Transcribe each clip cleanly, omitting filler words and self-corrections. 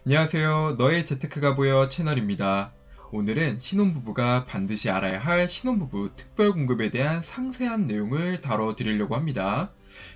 안녕하세요. 너의 재테크가 보여 채널입니다. 오늘은 신혼부부가 반드시 알아야 할 신혼부부 특별공급에 대한 상세한 내용을 다뤄드리려고 합니다.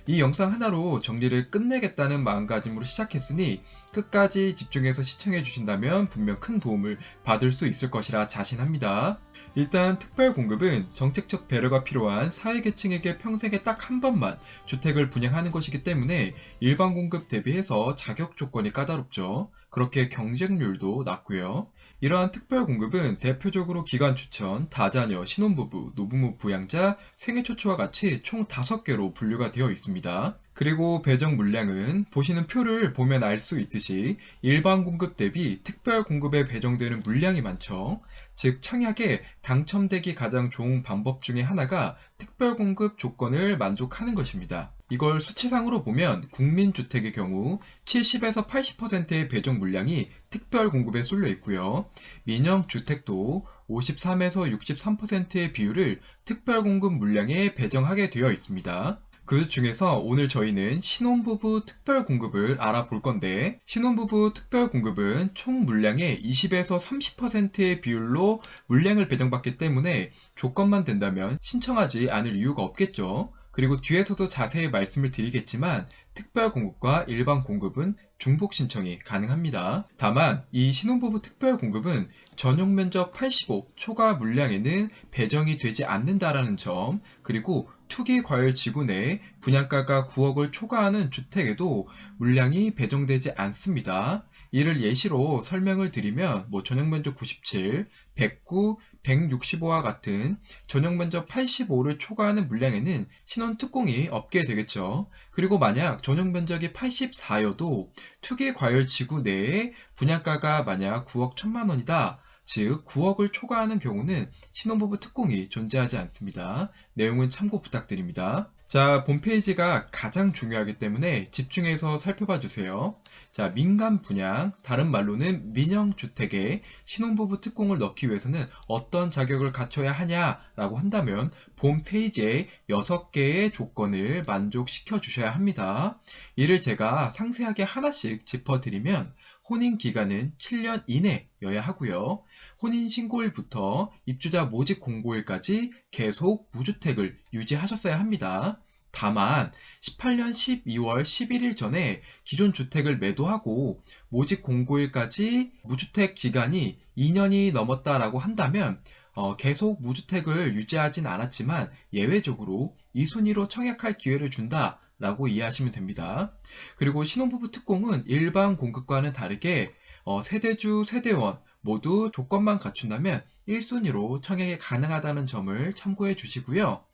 이 영상 하나로 정리를 끝내겠다는 마음가짐으로 시작했으니 끝까지 집중해서 시청해 주신다면 분명 큰 도움을 받을 수 있을 것이라 자신합니다. 일단 특별공급은 정책적 배려가 필요한 사회계층에게 평생에 딱 한 번만 주택을 분양하는 것이기 때문에 일반 공급 대비해서 자격 조건이 까다롭죠. 그렇게 경쟁률도 낮고요. 이러한 특별 공급은 대표적으로 기관 추천, 다자녀, 신혼부부, 노부모 부양자, 생애초초와 같이 총 5개로 분류가 되어 있습니다. 그리고 배정 물량은 보시는 표를 보면 알 수 있듯이 일반 공급 대비 특별 공급에 배정되는 물량이 많죠. 즉 청약에 당첨되기 가장 좋은 방법 중에 하나가 특별 공급 조건을 만족하는 것입니다. 이걸 수치상으로 보면 국민주택의 경우 70에서 80%의 배정 물량이 특별 공급에 쏠려 있고요. 민영주택도 53에서 63%의 비율을 특별 공급 물량에 배정하게 되어 있습니다. 그 중에서 오늘 저희는 신혼부부 특별공급을 알아볼 건데, 신혼부부 특별공급은 총 물량의 20에서 30%의 비율로 물량을 배정받기 때문에 조건만 된다면 신청하지 않을 이유가 없겠죠. 그리고 뒤에서도 자세히 말씀을 드리겠지만 특별공급과 일반 공급은 중복 신청이 가능합니다. 다만 이 신혼부부 특별공급은 전용 면적 85 초과 물량에는 배정이 되지 않는다라는 점, 그리고 투기 과열 지구 내에 분양가가 9억을 초과하는 주택에도 물량이 배정되지 않습니다. 이를 예시로 설명을 드리면 전용 면적 97, 109, 165와 같은 전용 면적 85를 초과하는 물량에는 신혼 특공이 없게 되겠죠. 그리고 만약 전용 면적이 84여도 투기 과열 지구 내에 분양가가 만약 9억 1천만 원이다. 즉 9억을 초과하는 경우는 신혼부부 특공이 존재하지 않습니다. 내용은 참고 부탁드립니다. 자, 홈페이지가 가장 중요하기 때문에 집중해서 살펴봐 주세요. 자, 민간 분양, 다른 말로는 민영주택에 신혼부부 특공을 넣기 위해서는 어떤 자격을 갖춰야 하냐라고 한다면 홈페이지에 6개의 조건을 만족시켜 주셔야 합니다. 이를 제가 상세하게 하나씩 짚어드리면 혼인기간은 7년 이내여야 하고요. 혼인신고일부터 입주자 모집 공고일까지 계속 무주택을 유지하셨어야 합니다. 다만 18년 12월 11일 전에 기존 주택을 매도하고 모집 공고일까지 무주택 기간이 2년이 넘었다라고 한다면 계속 무주택을 유지하진 않았지만 예외적으로 2순위로 청약할 기회를 준다 라고 이해하시면 됩니다. 그리고 신혼부부 특공은 일반 공급과는 다르게 세대주, 세대원 모두 조건만 갖춘다면 1순위로 청약이 가능하다는 점을 참고해 주시고요.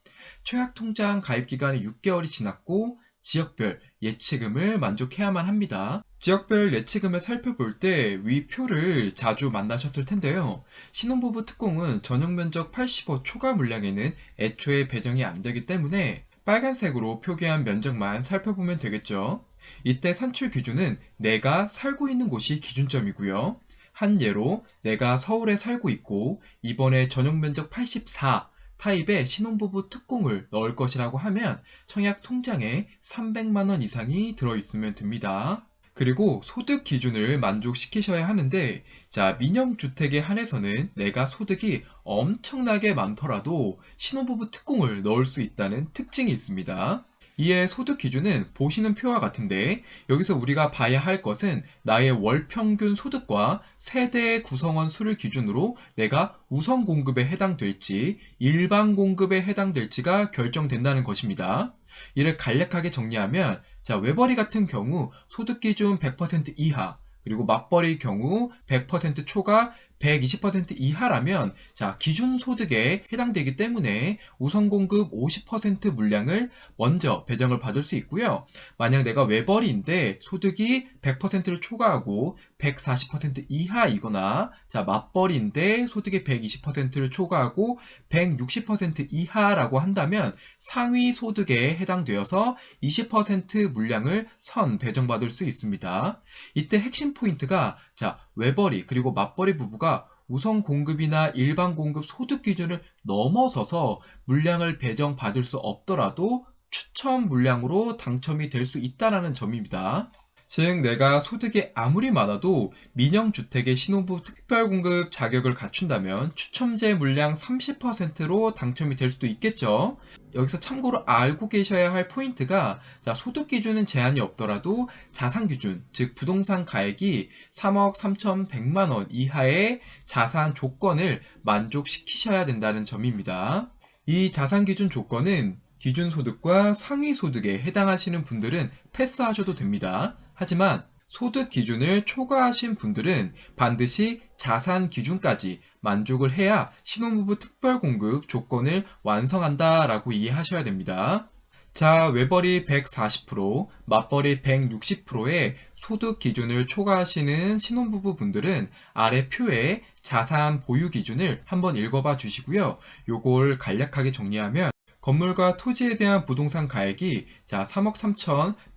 청약통장 가입기간이 6개월이 지났고 지역별 예치금을 만족해야만 합니다. 지역별 예치금을 살펴볼 때 위 표를 자주 만나셨을 텐데요. 신혼부부 특공은 전용면적 85 초과 물량에는 애초에 배정이 안 되기 때문에 빨간색으로 표기한 면적만 살펴보면 되겠죠. 이때 산출 기준은 내가 살고 있는 곳이 기준점이고요. 한 예로 내가 서울에 살고 있고 이번에 전용 면적 84 타입의 신혼부부 특공을 넣을 것이라고 하면 청약 통장에 300만 원 이상이 들어있으면 됩니다. 그리고 소득 기준을 만족시키셔야 하는데, 자, 민영주택에 한해서는 내가 소득이 엄청나게 많더라도 신혼부부 특공을 넣을 수 있다는 특징이 있습니다. 이에 소득 기준은 보시는 표와 같은데, 여기서 우리가 봐야 할 것은 나의 월 평균 소득과 세대 구성원 수를 기준으로 내가 우선 공급에 해당될지 일반 공급에 해당될지가 결정된다는 것입니다. 이를 간략하게 정리하면, 자, 외벌이 같은 경우 소득 기준 100% 이하, 그리고 맞벌이 경우 100% 초과 120% 이하라면, 자, 기준 소득에 해당되기 때문에 우선 공급 50% 물량을 먼저 배정을 받을 수 있고요. 만약 내가 외벌이인데 소득이 100%를 초과하고 140% 이하이거나, 자, 맞벌이인데 소득이 120%를 초과하고 160% 이하라고 한다면 상위 소득에 해당되어서 20% 물량을 선 배정받을 수 있습니다. 이때 핵심 포인트가, 자, 외벌이 그리고 맞벌이 부부가 우선 공급이나 일반 공급 소득 기준을 넘어서서 물량을 배정받을 수 없더라도 추첨 물량으로 당첨이 될 수 있다는 점입니다. 즉, 내가 소득이 아무리 많아도 민영주택의 신혼부부 특별공급 자격을 갖춘다면 추첨제 물량 30%로 당첨이 될 수도 있겠죠. 여기서 참고로 알고 계셔야 할 포인트가, 자, 소득 기준은 제한이 없더라도 자산 기준, 즉 부동산 가액이 3억 3,100만 원 이하의 자산 조건을 만족시키셔야 된다는 점입니다. 이 자산 기준 조건은 기준 소득과 상위 소득에 해당하시는 분들은 패스하셔도 됩니다. 하지만 소득 기준을 초과하신 분들은 반드시 자산 기준까지 만족을 해야 신혼부부 특별공급 조건을 완성한다라고 이해하셔야 됩니다. 자, 외벌이 140%, 맞벌이 160%의 소득 기준을 초과하시는 신혼부부 분들은 아래 표에 자산 보유 기준을 한번 읽어봐 주시고요. 요걸 간략하게 정리하면 건물과 토지에 대한 부동산 가액이 3억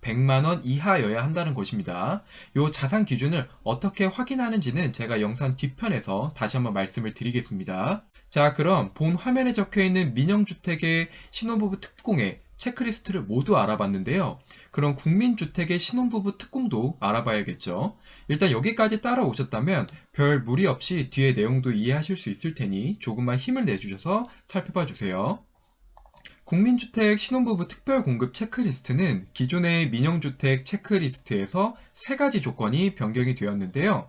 3,100만 원 이하여야 한다는 것입니다. 요 자산 기준을 어떻게 확인하는지는 제가 영상 뒤편에서 다시 한번 말씀을 드리겠습니다. 자, 그럼 본 화면에 적혀 있는 민영주택의 신혼부부 특공의 체크리스트를 모두 알아봤는데요. 그럼 국민주택의 신혼부부 특공도 알아봐야겠죠. 일단 여기까지 따라오셨다면 별 무리 없이 뒤에 내용도 이해하실 수 있을 테니 조금만 힘을 내주셔서 살펴봐 주세요. 국민주택 신혼부부 특별공급 체크리스트는 기존의 민영주택 체크리스트에서 3가지 조건이 변경이 되었는데요.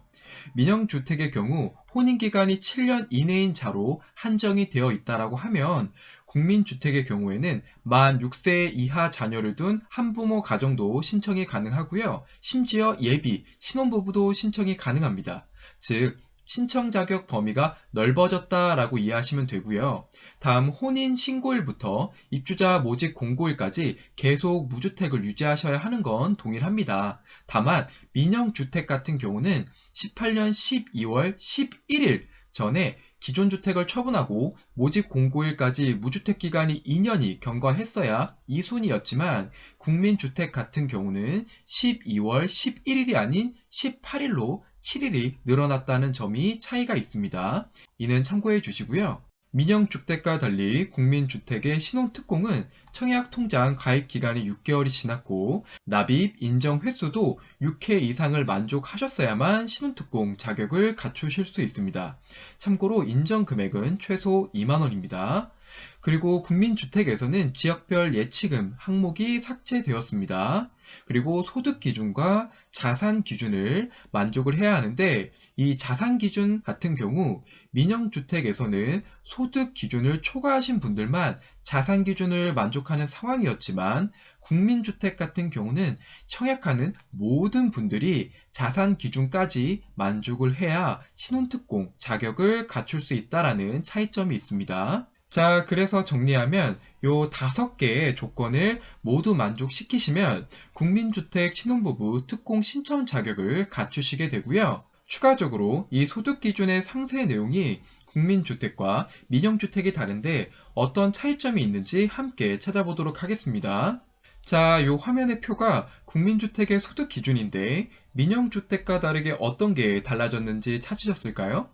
민영주택의 경우 혼인기간이 7년 이내인 자로 한정이 되어 있다고 하면, 국민주택의 경우에는 만 6세 이하 자녀를 둔 한부모 가정도 신청이 가능하고요. 심지어 예비, 신혼부부도 신청이 가능합니다. 즉, 신청 자격 범위가 넓어졌다라고 이해하시면 되고요. 다음 혼인 신고일부터 입주자 모집 공고일까지 계속 무주택을 유지하셔야 하는 건 동일합니다. 다만 민영주택 같은 경우는 18년 12월 11일 전에 기존 주택을 처분하고 모집 공고일까지 무주택 기간이 2년이 경과했어야 2순위였지만, 국민주택 같은 경우는 12월 11일이 아닌 18일로 7일이 늘어났다는 점이 차이가 있습니다. 이는 참고해 주시고요. 민영주택과 달리 국민주택의 신혼특공은 청약통장 가입 기간이 6개월이 지났고 납입 인정 횟수도 6회 이상을 만족하셨어야만 신혼특공 자격을 갖추실 수 있습니다. 참고로 인정 금액은 최소 2만 원입니다. 그리고 국민주택에서는 지역별 예치금 항목이 삭제되었습니다. 그리고 소득 기준과 자산 기준을 만족을 해야 하는데, 이 자산 기준 같은 경우 민영주택에서는 소득 기준을 초과하신 분들만 자산 기준을 만족하는 상황이었지만, 국민주택 같은 경우는 청약하는 모든 분들이 자산 기준까지 만족을 해야 신혼특공 자격을 갖출 수 있다는 차이점이 있습니다. 자, 그래서 정리하면 요 5개의 조건을 모두 만족시키시면 국민주택 신혼부부 특공 신청 자격을 갖추시게 되고요. 추가적으로 이 소득 기준의 상세 내용이 국민주택과 민영주택이 다른데 어떤 차이점이 있는지 함께 찾아보도록 하겠습니다. 자, 요 화면의 표가 국민주택의 소득 기준인데 민영주택과 다르게 어떤 게 달라졌는지 찾으셨을까요?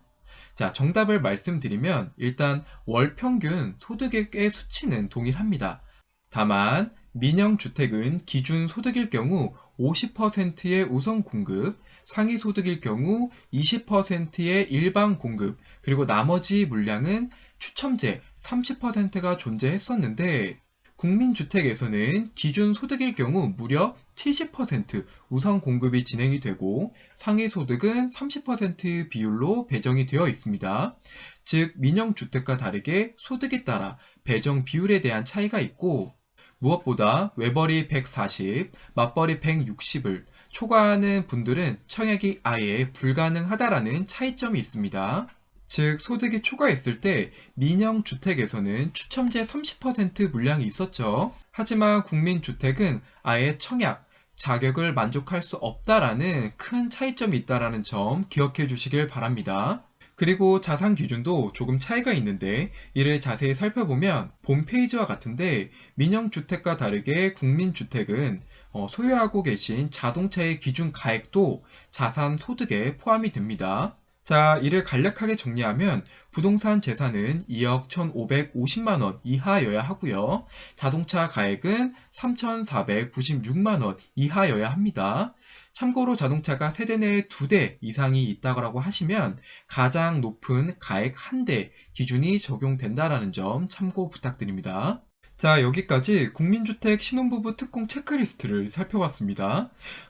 자, 정답을 말씀드리면 일단 월 평균 소득액의 수치는 동일합니다. 다만 민영주택은 기준 소득일 경우 50%의 우선 공급, 상위 소득일 경우 20%의 일반 공급, 그리고 나머지 물량은 추첨제 30%가 존재했었는데, 국민주택에서는 기준 소득일 경우 무려 70% 우선 공급이 진행이 되고 상위 소득은 30% 비율로 배정이 되어 있습니다. 즉, 민영주택과 다르게 소득에 따라 배정 비율에 대한 차이가 있고, 무엇보다 외벌이 140, 맞벌이 160을 초과하는 분들은 청약이 아예 불가능하다라는 차이점이 있습니다. 즉, 소득이 초과했을 때 민영주택에서는 추첨제 30% 물량이 있었죠. 하지만 국민주택은 아예 청약, 자격을 만족할 수 없다라는 큰 차이점이 있다라는 점 기억해 주시길 바랍니다. 그리고 자산 기준도 조금 차이가 있는데, 이를 자세히 살펴보면 본 페이지와 같은데, 민영주택과 다르게 국민주택은 소유하고 계신 자동차의 기준 가액도 자산 소득에 포함이 됩니다. 자, 이를 간략하게 정리하면 부동산 재산은 2억 1,550만 원 이하여야 하고요. 자동차 가액은 3,496만 원 이하여야 합니다. 참고로 자동차가 세대 내에 2대 이상이 있다고 하시면 가장 높은 가액 1대 기준이 적용된다라는 점 참고 부탁드립니다. 자, 여기까지 국민주택 신혼부부 특공 체크리스트를 살펴봤습니다.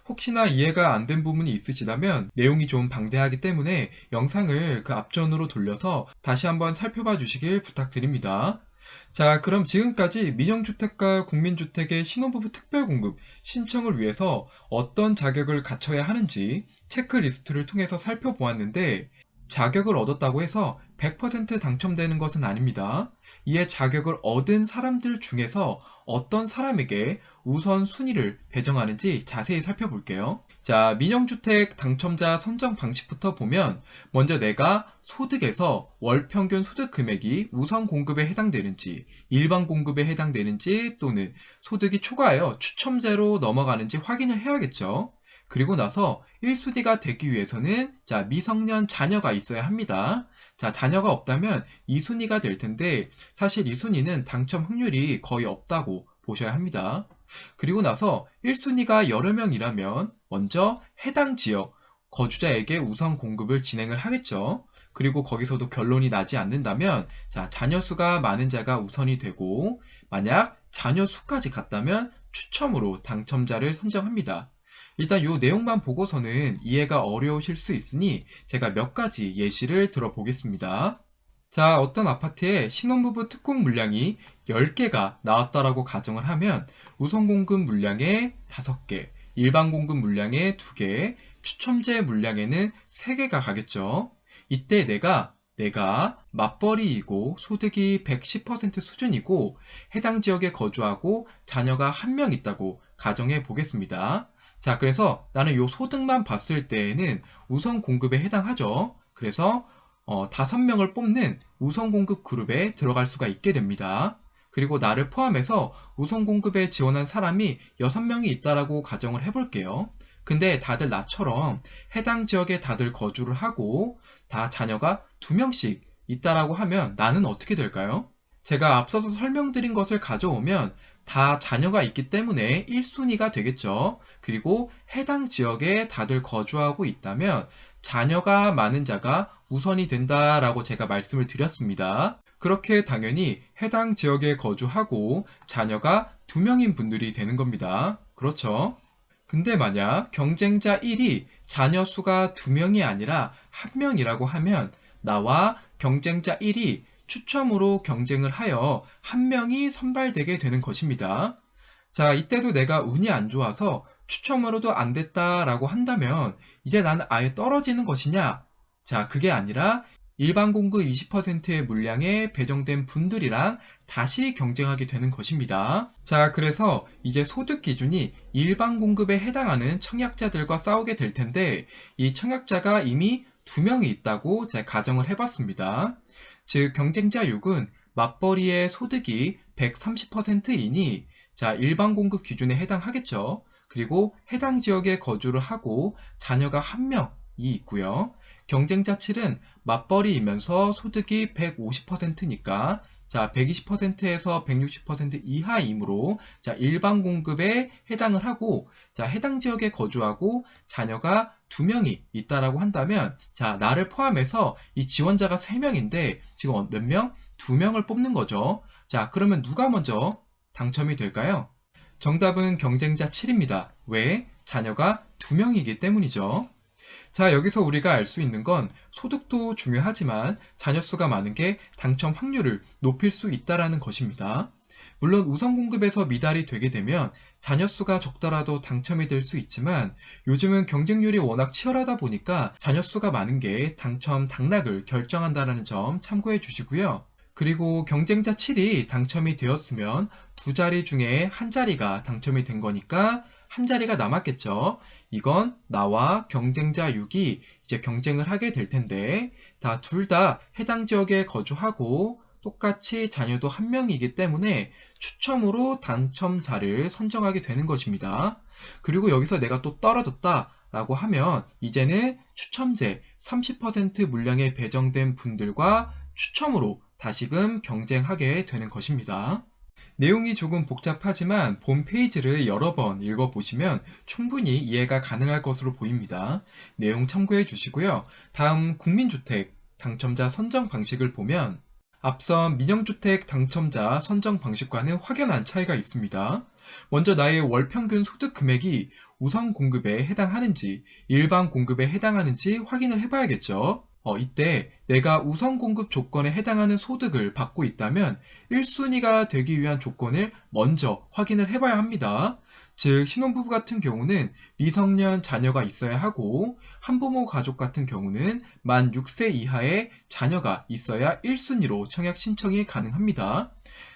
혹시나 이해가 안 된 부분이 있으시다면 내용이 좀 방대하기 때문에 영상을 그 앞전으로 돌려서 다시 한번 살펴봐 주시길 부탁드립니다. 자, 그럼 지금까지 민영주택과 국민주택의 신혼부부 특별공급 신청을 위해서 어떤 자격을 갖춰야 하는지 체크리스트를 통해서 살펴보았는데, 자격을 얻었다고 해서 100% 당첨되는 것은 아닙니다. 이에 자격을 얻은 사람들 중에서 어떤 사람에게 우선순위를 배정하는지 자세히 살펴볼게요. 자, 민영주택 당첨자 선정 방식부터 보면 먼저 내가 소득에서 월 평균 소득 금액이 우선 공급에 해당되는지, 일반 공급에 해당되는지 또는 소득이 초과하여 추첨제로 넘어가는지 확인을 해야겠죠. 그리고 나서 1순위가 되기 위해서는 자, 미성년 자녀가 있어야 합니다. 자, 자녀가 없다면 2순위가 될 텐데 사실 2순위는 당첨 확률이 거의 없다고 보셔야 합니다. 그리고 나서 1순위가 여러 명이라면 먼저 해당 지역 거주자에게 우선 공급을 진행을 하겠죠. 그리고 거기서도 결론이 나지 않는다면 자, 자녀 수가 많은 자가 우선이 되고, 만약 자녀 수까지 같다면 추첨으로 당첨자를 선정합니다. 일단 이 내용만 보고서는 이해가 어려우실 수 있으니 제가 몇 가지 예시를 들어보겠습니다. 자, 어떤 아파트에 신혼부부 특공 물량이 10개가 나왔다라고 가정을 하면 우선 공급 물량에 5개, 일반 공급 물량에 2개, 추첨제 물량에는 3개가 가겠죠. 이때 내가 맞벌이이고 소득이 110% 수준이고 해당 지역에 거주하고 자녀가 1명 있다고 가정해 보겠습니다. 자, 그래서 나는 요 소득만 봤을 때에는 우선 공급에 해당하죠. 그래서 5명을 뽑는 우선 공급 그룹에 들어갈 수가 있게 됩니다. 그리고 나를 포함해서 우선 공급에 지원한 사람이 6명이 있다라고 가정을 해볼게요. 근데 다들 나처럼 해당 지역에 다들 거주를 하고 다 자녀가 2명씩 있다라고 하면 나는 어떻게 될까요? 제가 앞서서 설명드린 것을 가져오면 다 자녀가 있기 때문에 1순위가 되겠죠. 그리고 해당 지역에 다들 거주하고 있다면 자녀가 많은 자가 우선이 된다라고 제가 말씀을 드렸습니다. 그렇게 당연히 해당 지역에 거주하고 자녀가 2명인 분들이 되는 겁니다. 그렇죠? 근데 만약 경쟁자 1이 자녀 수가 2명이 아니라 1명이라고 하면 나와 경쟁자 1이 추첨으로 경쟁을 하여 1명이 선발되게 되는 것입니다. 자, 이때도 내가 운이 안 좋아서 추첨으로도 안 됐다라고 한다면 이제 나는 아예 떨어지는 것이냐? 자, 그게 아니라 일반 공급 20%의 물량에 배정된 분들이랑 다시 경쟁하게 되는 것입니다. 자, 그래서 이제 소득 기준이 일반 공급에 해당하는 청약자들과 싸우게 될 텐데 이 청약자가 이미 2명이 있다고 제가 가정을 해봤습니다. 즉 경쟁자 6은 맞벌이의 소득이 130%이니 자, 일반 공급 기준에 해당하겠죠. 그리고 해당 지역에 거주를 하고 자녀가 1명이 있고요. 경쟁자 7은 맞벌이이면서 소득이 150%니까 자, 120%에서 160% 이하이므로 자, 일반 공급에 해당을 하고 자, 해당 지역에 거주하고 자녀가 2명이 있다라고 한다면 자, 나를 포함해서 이 지원자가 3명인데 지금 몇 명? 2명을 뽑는 거죠. 자, 그러면 누가 먼저 당첨이 될까요? 정답은 경쟁자 7입니다. 왜? 자녀가 2명이기 때문이죠. 자, 여기서 우리가 알 수 있는 건 소득도 중요하지만 자녀 수가 많은 게 당첨 확률을 높일 수 있다라는 것입니다. 물론 우선 공급에서 미달이 되게 되면 자녀 수가 적더라도 당첨이 될 수 있지만 요즘은 경쟁률이 워낙 치열하다 보니까 자녀 수가 많은 게 당첨 당락을 결정한다는 점 참고해 주시고요. 그리고 경쟁자 7이 당첨이 되었으면 2자리 중에 한 자리가 당첨이 된 거니까 한 자리가 남았겠죠. 이건 나와 경쟁자 6이 이제 경쟁을 하게 될 텐데 둘 다 해당 지역에 거주하고 똑같이 자녀도 1명이기 때문에 추첨으로 당첨자를 선정하게 되는 것입니다. 그리고 여기서 내가 또 떨어졌다라고 하면 이제는 추첨제 30% 물량에 배정된 분들과 추첨으로 다시금 경쟁하게 되는 것입니다. 내용이 조금 복잡하지만 본 페이지를 여러 번 읽어보시면 충분히 이해가 가능할 것으로 보입니다. 내용 참고해 주시고요. 다음 국민주택 당첨자 선정 방식을 보면 앞선 민영주택 당첨자 선정 방식과는 확연한 차이가 있습니다. 먼저 나의 월 평균 소득 금액이 우선 공급에 해당하는지 일반 공급에 해당하는지 확인을 해봐야겠죠. 이때 내가 우선 공급 조건에 해당하는 소득을 받고 있다면 1순위가 되기 위한 조건을 먼저 확인을 해봐야 합니다. 즉 신혼부부 같은 경우는 미성년 자녀가 있어야 하고 한부모 가족 같은 경우는 만 6세 이하의 자녀가 있어야 1순위로 청약 신청이 가능합니다.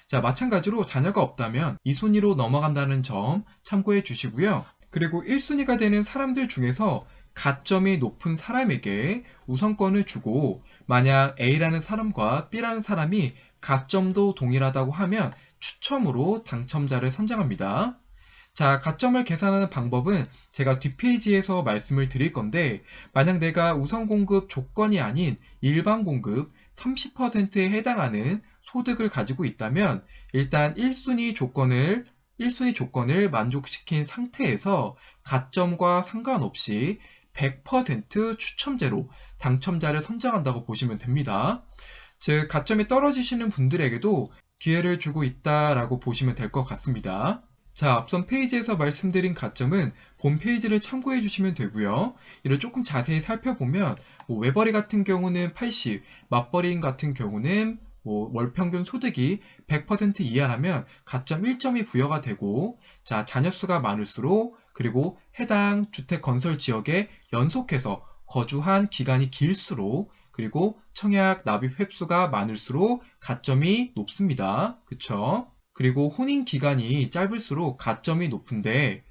자, 마찬가지로 자녀가 없다면 2순위로 넘어간다는 점 참고해 주시고요. 그리고 1순위가 되는 사람들 중에서 가점이 높은 사람에게 우선권을 주고 만약 A라는 사람과 B라는 사람이 가점도 동일하다고 하면 추첨으로 당첨자를 선정합니다. 자, 가점을 계산하는 방법은 제가 뒷페이지에서 말씀을 드릴 건데 만약 내가 우선 공급 조건이 아닌 일반 공급 30%에 해당하는 소득을 가지고 있다면 일단 1순위 조건을 만족시킨 상태에서 가점과 상관없이 100% 추첨제로 당첨자를 선정한다고 보시면 됩니다. 즉, 가점이 떨어지시는 분들에게도 기회를 주고 있다라고 보시면 될 것 같습니다. 자, 앞선 페이지에서 말씀드린 가점은 본 페이지를 참고해 주시면 되고요. 이를 조금 자세히 살펴보면 외벌이 같은 경우는 80, 맞벌이인 같은 경우는 월 평균 소득이 100% 이하라면 가점 1점이 부여가 되고 자, 자녀 수가 많을수록 그리고 해당 주택 건설 지역에 연속해서 거주한 기간이 길수록 그리고 청약 납입 횟수가 많을수록 가점이 높습니다. 그쵸? 그리고 혼인 기간이 짧을수록 가점이 높은데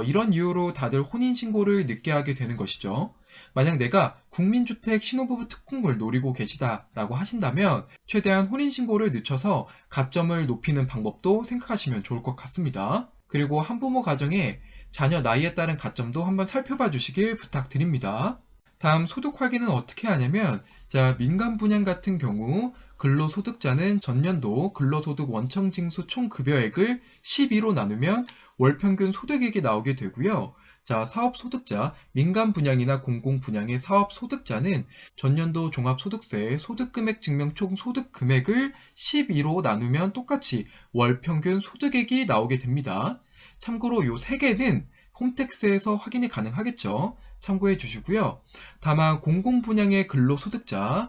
이런 이유로 다들 혼인신고를 늦게 하게 되는 것이죠. 만약 내가 국민주택 신혼부부 특공을 노리고 계시다라고 하신다면 최대한 혼인신고를 늦춰서 가점을 높이는 방법도 생각하시면 좋을 것 같습니다. 그리고 한부모 가정의 자녀 나이에 따른 가점도 한번 살펴봐 주시길 부탁드립니다. 다음 소득 확인은 어떻게 하냐면 자, 민간 분양 같은 경우 근로소득자는 전년도 근로소득 원청징수 총급여액을 12로 나누면 월평균 소득액이 나오게 되고요. 자, 사업소득자, 민간 분양이나 공공 분양의 사업소득자는 전년도 종합소득세 소득금액 증명 총 소득금액을 12로 나누면 똑같이 월평균 소득액이 나오게 됩니다. 참고로 이 세 개는 홈택스에서 확인이 가능하겠죠. 참고해 주시고요. 다만 공공분양의 근로소득자는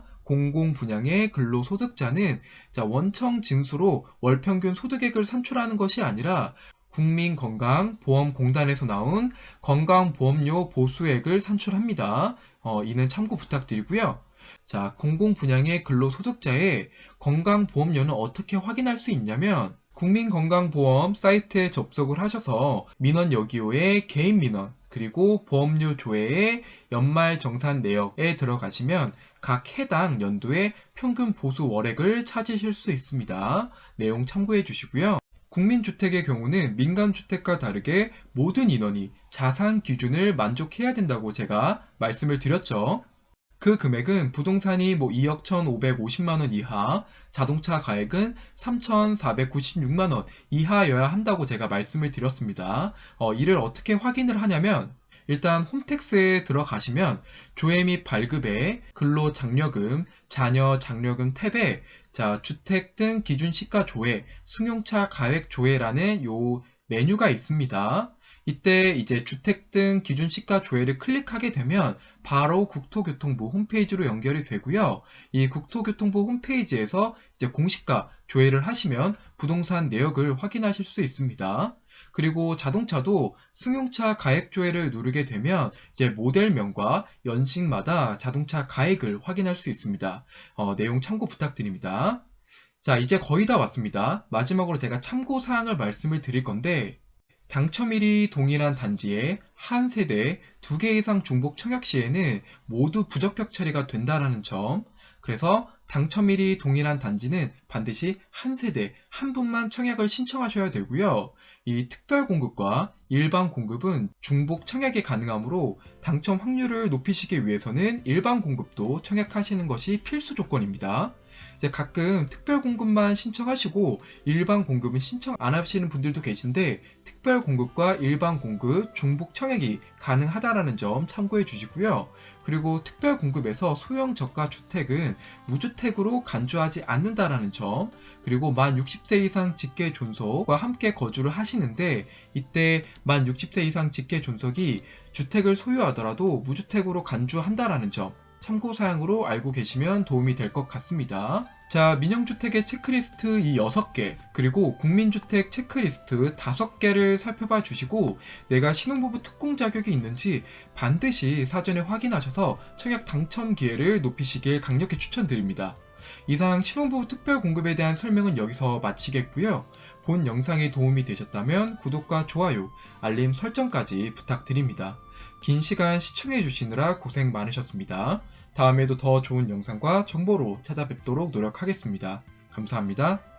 자, 원청 징수로 월평균 소득액을 산출하는 것이 아니라 국민건강보험공단에서 나온 건강보험료 보수액을 산출합니다. 이는 참고 부탁드리고요. 자, 공공분양의 근로소득자의 건강보험료는 어떻게 확인할 수 있냐면 국민건강보험 사이트에 접속을 하셔서 민원여기요의 개인민원 그리고 보험료 조회의 연말정산 내역에 들어가시면 각 해당 연도의 평균 보수 월액을 찾으실 수 있습니다. 내용 참고해 주시고요. 국민주택의 경우는 민간주택과 다르게 모든 인원이 자산 기준을 만족해야 된다고 제가 말씀을 드렸죠. 그 금액은 부동산이 2억 1,550만원 이하, 자동차 가액은 3,496만원 이하여야 한다고 제가 말씀을 드렸습니다. 이를 어떻게 확인을 하냐면 일단 홈택스에 들어가시면 조회 및 발급에 근로장려금, 자녀 장려금 탭에 자, 주택 등 기준 시가 조회, 승용차 가액 조회라는 요 메뉴가 있습니다. 이때 이제 주택 등 기준 시가 조회를 클릭하게 되면 바로 국토교통부 홈페이지로 연결이 되고요. 이 국토교통부 홈페이지에서 이제 공시가 조회를 하시면 부동산 내역을 확인하실 수 있습니다. 그리고 자동차도 승용차 가액 조회를 누르게 되면 이제 모델명과 연식마다 자동차 가액을 확인할 수 있습니다. 내용 참고 부탁드립니다. 자, 이제 거의 다 왔습니다. 마지막으로 제가 참고사항을 말씀을 드릴 건데 당첨일이 동일한 단지에 한 세대 2개 이상 중복 청약 시에는 모두 부적격 처리가 된다는 점, 그래서 당첨일이 동일한 단지는 반드시 한 세대, 한 분만 청약을 신청하셔야 되고요. 이 특별 공급과 일반 공급은 중복 청약이 가능하므로 당첨 확률을 높이시기 위해서는 일반 공급도 청약하시는 것이 필수 조건입니다. 이제 가끔 특별 공급만 신청하시고 일반 공급은 신청 안 하시는 분들도 계신데, 특별 공급과 일반 공급 중복 청약이 가능하다라는 점 참고해 주시고요. 그리고 특별 공급에서 소형 저가 주택은 무주택으로 간주하지 않는다라는 점, 그리고 만 60세 이상 직계 존속과 함께 거주를 하시는데, 이때 만 60세 이상 직계 존속이 주택을 소유하더라도 무주택으로 간주한다라는 점 참고사항으로 알고 계시면 도움이 될 것 같습니다. 자, 민영주택의 체크리스트 이 6개, 그리고 국민주택 체크리스트 5개를 살펴봐 주시고, 내가 신혼부부 특공 자격이 있는지 반드시 사전에 확인하셔서 청약 당첨 기회를 높이시길 강력히 추천드립니다. 이상 신혼부부 특별 공급에 대한 설명은 여기서 마치겠고요. 본 영상이 도움이 되셨다면 구독과 좋아요, 알림 설정까지 부탁드립니다. 긴 시간 시청해 주시느라 고생 많으셨습니다. 다음에도 더 좋은 영상과 정보로 찾아뵙도록 노력하겠습니다. 감사합니다.